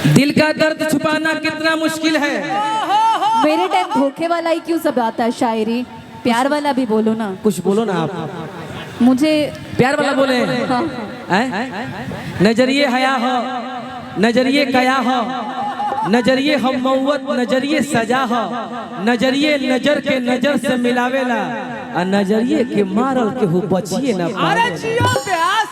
दिल का दर्द छुपाना कितना मुश्किल है। मेरे टाइम धोखे वाला ही क्यों सब आता है शायरी, प्यार वाला भी बोलो ना। कुछ बोलो ना आप। मुझे प्यार वाला बोले। हाँ। नजरिए हया हो, नजरिए कया हो, नजरिए हम मौत, नजरिए सजा हो, नजरिए नजर के नजर से मिलावेला, और नजरिए के मारल के हो बचिए ना। अरे जियो प्यास।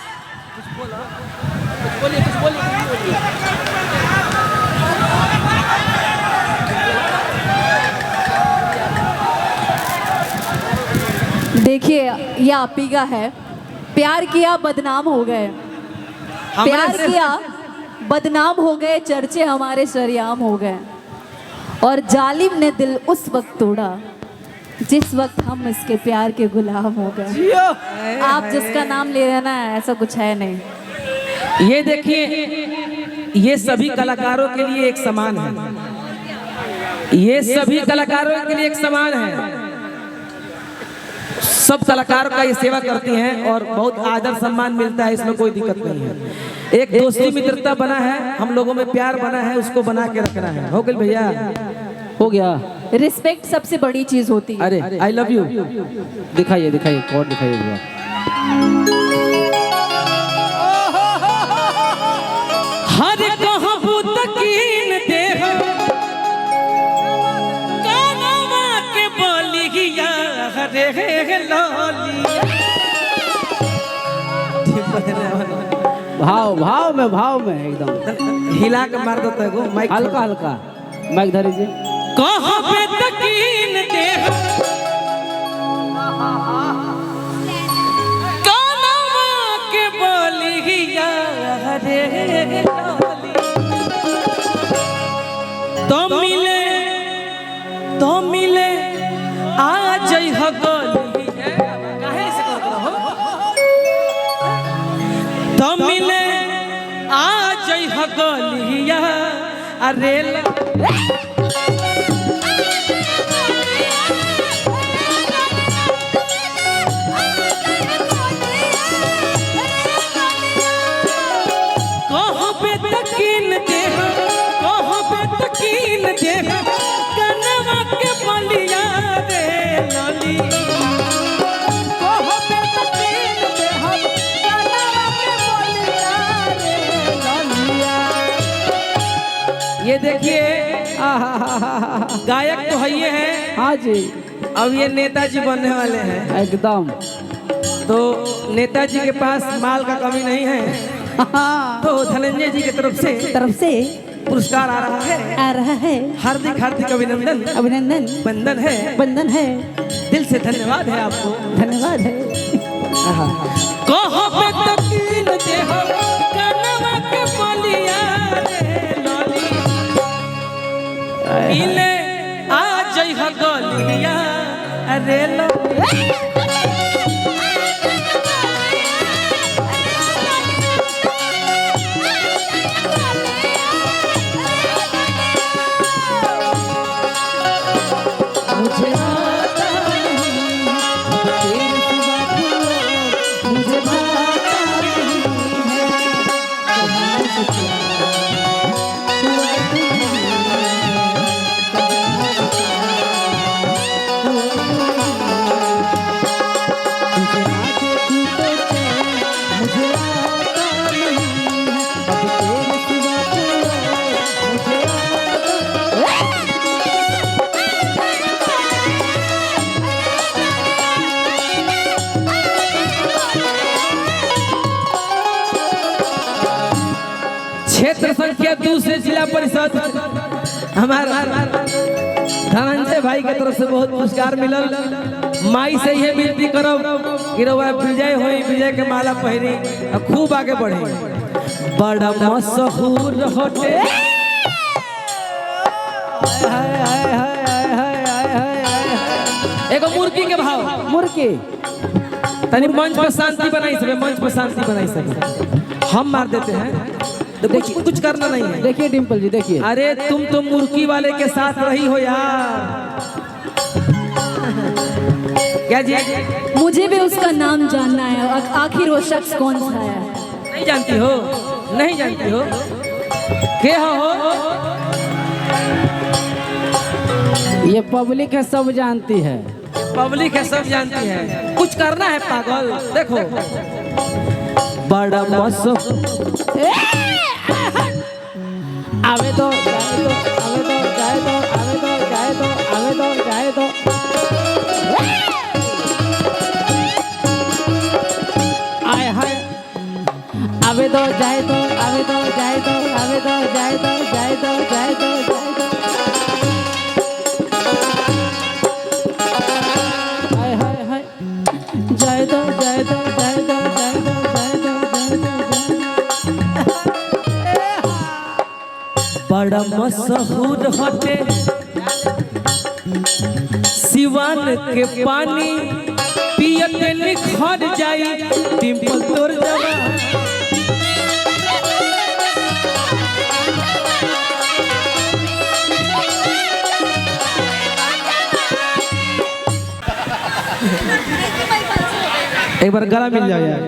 देखिए ये आप ही का है। प्यार किया बदनाम हो गए, प्यार किया बदनाम हो गए, चर्चे हमारे सरेआम हो गए, और जालिम ने दिल उस वक्त तोड़ा जिस वक्त हम इसके प्यार के गुलाम हो गए। आप जिसका नाम ले रहे हैं ना, ऐसा कुछ है नहीं। ये देखिए, ये सभी कलाकारों के लिए एक समान है, ये सभी कलाकारों के लिए एक समान है। सब कलाकारों का ये सेवा करती हैं और बहुत आदर सम्मान मिलता है, इसमें कोई दिक्कत नहीं है। एक दोस्ती मित्रता बना है, हम लोगों में प्यार बना है, उसको बना के रखना है। हो गया भैया, हो गया। रिस्पेक्ट सबसे बड़ी चीज होती है। अरे आई लव यू दिखाइए, दिखाइए कोड दिखाइए भैया। हर कहबू तकीन देह कानवा के बोलिया रे लोली। भाव में एकदम हिला के मार देता है वो माइक, हल्का हल्का माइक धर लीजिए। कहबे तकीन देह कानवा के बोलिया रे लोली। तो मिले आ जई हो गोली, काहे से करत रहो। तो मिले आ जई हो गोलिया अरे कहबे तकीन देह, कहबे तकीन देह कनवा के बलिया रे लोली। कहबे तकीन देह कनवा के बलिया रे लोलिया। ये देखिए, गायक तो है ये है। हाँ जी, अब ये नेताजी बनने वाले हैं एकदम। तो नेताजी के पास माल का कमी नहीं है, तो धनंजय जी की तरफ से पुरस्कार आ रहा है। हार्दिक हार्दिक अभिनंदन, बंदन है। दिल से धन्यवाद है आपको, धन्यवाद है। कहबे तकीन देह कनवा के बलिया रे लोली। मिले आ जई हो गोलिया रे लोली। मुझे आता नहीं, तेरे सिवा मुझे भाता नहीं है। कहाँ से प्यार हुआ तुम्हें, कहाँ से प्यार हुआ तुझे ना देखूं तो चैन मुझे आता नहीं है। अब तेरे सिवा मुझे क्षेत्र संख्या 2 से जिला परिषद हमारा धनंजय भाई के तरफ से बहुत पुरस्कार मिलल। माई से यह विनती करब कि रउआ विजय होई, विजय के माला पहनी और खूब आगे बढ़े। बड़ा मशहूर होटे एगो मुर्गी के भाव, मुर्गी तनी मंच पर शांति बनाई सब, मंच पर शांति बनाई सब। हम मार देते हैं तो कुछ करना नहीं है। देखिए डिम्पल जी, देखिए। अरे तुम तो मुर्गी वाले के साथ रही हो यार। क्या जी? मुझे भी उसका नाम जानना है, आखिर वो शख्स कौन सा है। नहीं जानती हो, नहीं जानती हो। के हो? ये पब्लिक है, सब जानती है। पब्लिक है, सब जानती है। कुछ करना है पागल। देखो बड़ा मौसम आवे दो, जाए दो, आवे दो, जाए दो, आवे दो, जाए दो, आवे दो, जाए दो। आए हाय, आवे दो, जाए दो, आवे दो, जाए दो, आवे दो, जाए दो, जाए दो, जाए दो, जाए दो। आए हाय हाय, जाए दो, जाए दो, जाए दो, जाए दो, जाए दो, जाए दो, जाए दो। बड़ा मशहूर हटे सिवान के पानी पियते निखर जाई डिंपल तोर जवा। एक बार गला मिल जाए यार।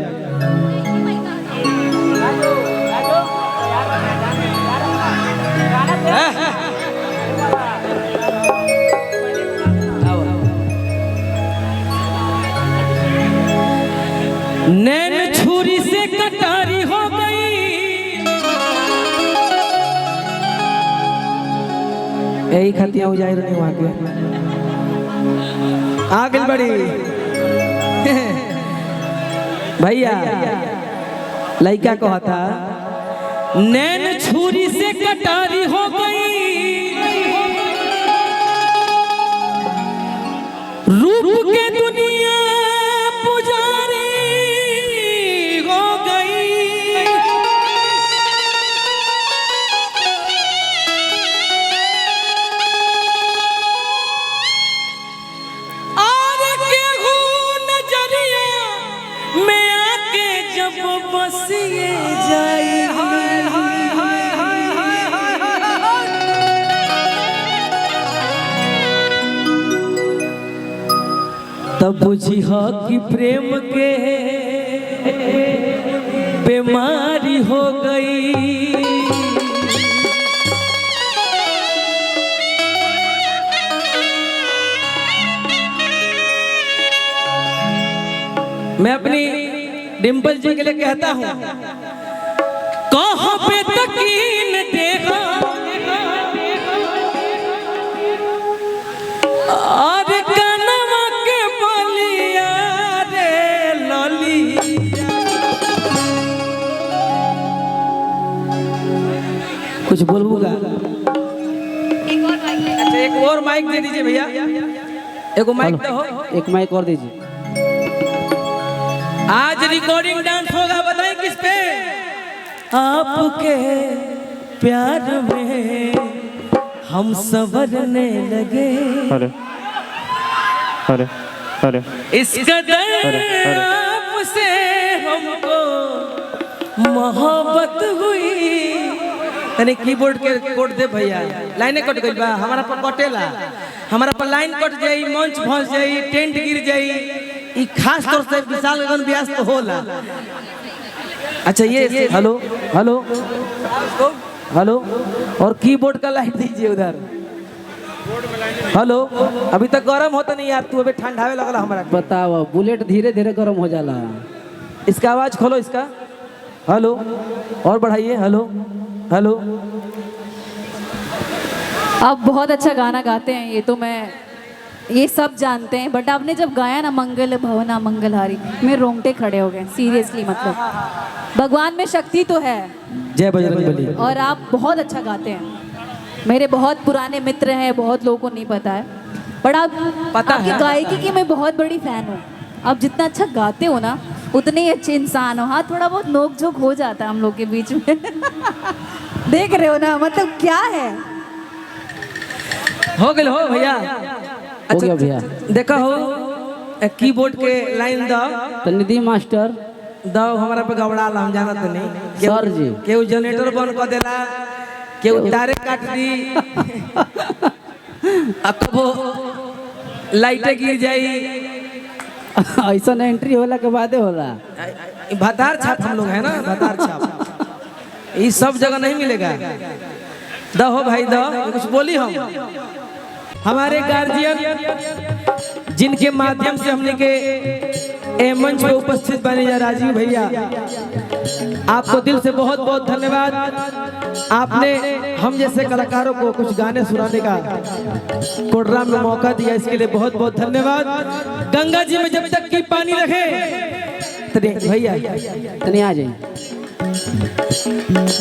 नैन छुरी से कटारी हो गई, यही खतिया हो जाए रही वहां के आगे बढ़ी भैया। लड़का कहा था नैन छुरी से कटारी हो गई, रूप के दुनिया पुजारी हो गई। और केहू नजरिया में आके जब बसिए जाए, तब बुझी हो कि प्रेम के बीमारी हो गई। मैं अपनी डिंपल जी के लिए कहता हूं, कहाँ पे तकीन देगा और कनवा के बलिया रे लली। कुछ बोलूंगा? अच्छा एक और माइक दे दीजिए भैया, एक माइक दो। एक माइक और दीजिए। आज रिकॉर्डिंग डांस होगा, बताएं किस पे? आपके प्यार में हम संवरने लगे, अरे अरे अरे इस कदर आपसे हमको मोहब्बत हुई। यानी कीबोर्ड के कोड दे भैया, लाइनें कट गई बा, हमारा पर कटेला, हमारा पर लाइन कट जाई, मंच फंस जाई, टेंट गिर जाई। ई खास तौर से विशाल गगन व्यास तो होला। अच्छा ये हेलो हेलो हेलो, और कीबोर्ड का लाइन दीजिए उधर। हेलो, अभी तक गर्म होता नहीं यार, तू अभी ठंडावे लगला हमारा। बताओ, बुलेट धीरे धीरे गर्म हो जाला। इसका आवाज खोलो इसका। हेलो, और बढ़ाइए। Hello hello. आप बहुत अच्छा गाना गाते हैं, ये तो मैं ये सब जानते हैं, बट आपने जब गाया ना मंगल भवना मंगलहारी, मेरे रोंगटे खड़े हो गए सीरियसली। मतलब भगवान में शक्ति तो है, जय बजरंगबली। और आप बहुत अच्छा गाते हैं। मेरे बहुत पुराने मित्र हैं, बहुत लोगों को नहीं पता है, बट आप पता आपकी है। गायकी की मैं बहुत बड़ी फैन हूँ। आप जितना अच्छा गाते हो ना, उतने ही अच्छे इंसान हो। हाँ, थोड़ा बहुत नोक झोंक हो जाता है हम लोग के बीच में देख रहे हो ना, मतलब क्या है। हो गए हो भैया। हो गया भैया। देखा हो कीबोर्ड के लाइन दो तो निधि मास्टर दो, हमारा पे घबरा ला, हम जानत नहीं। सर जी। केहू जनरेटर बंद कर देला, केहू तारे काट दी, कबो लाइटें गिर जाई। ऐसा एंट्री होला के बादे होला। भतार छाप हम लोग है ना, भतार छाप। ये सब जगह नहीं मिलेगा। दो भाई दो, कुछ बोली हम। हमारे गार्जियन जिनके माध्यम से हमने के ए मंच पे उपस्थित बने जा राजीव भैया, आपको दिल से बहुत बहुत धन्यवाद। आपने हम जैसे कलाकारों को कुछ गाने सुनाने का प्रोग्राम में मौका दिया, इसके लिए बहुत बहुत धन्यवाद। गंगा जी में जब तक की पानी रखे भैया तनी आ जाइए।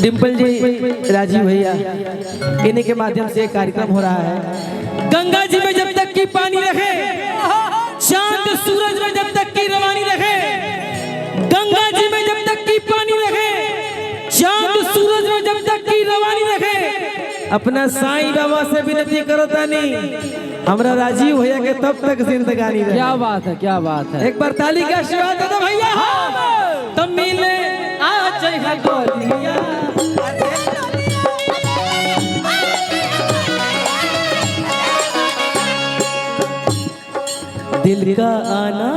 डिम्पल जी, राजीव भैया, इन्हीं के माध्यम से एक कार्यक्रम हो रहा है। गंगा जी में जब तक की पानी रखे, चांद सूरज में जब तक की रवानी रखे, गंगा जी में जब तक की पानी रखे, चांद सूरज में जब तक की रवानी रखे, अपना साईं बाबा से विनती करता नहीं हमरा राजीव भैया के तब तक जिंदगानी रहे। क्या बात है, क्या बात है। एक बार ताली का आशीर्वाद दे दो भैया। तब मिले आज है गोलिया, दिल का आना